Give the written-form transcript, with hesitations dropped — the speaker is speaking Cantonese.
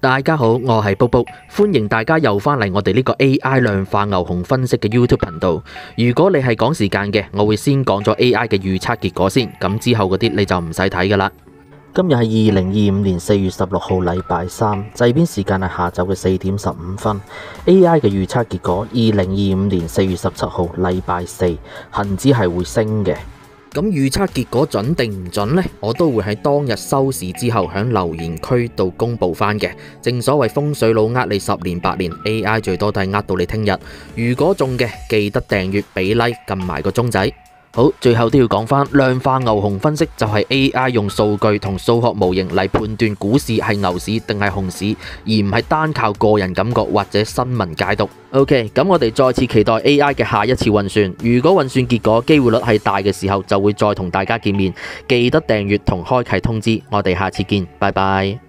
大家好，我係卜卜，歡迎大家又返嚟我哋呢個 AI 量化牛熊分析嘅 YouTube 頻道。如果你係講時間嘅，我會先講咗 AI 嘅預測結果先，咁之後嗰啲你就唔使睇噶啦。今日係2025年4月16號禮拜三，製片時間係下晝嘅4點15分。AI 嘅預測結果，2025年4月17號禮拜四，恒指係會升嘅。咁預測結果準定唔準呢？我都會喺當日收市之後喺留言區度公布翻嘅。正所謂風水佬呃你10年8年 ，AI 最多都係呃到你聽日。如果中嘅，記得訂閱、俾 like、撳埋個鐘仔。好，最後都要講翻量化牛熊分析，就係 AI 用數據同數學模型嚟判斷股市係牛市定係熊市，而唔係單靠個人感覺或者新聞解讀。OK， 咁我哋再次期待 AI 嘅下一次運算。如果運算結果機會率係大嘅時候，就會再同大家見面。記得訂閱同開啟通知。我哋下次見，拜拜。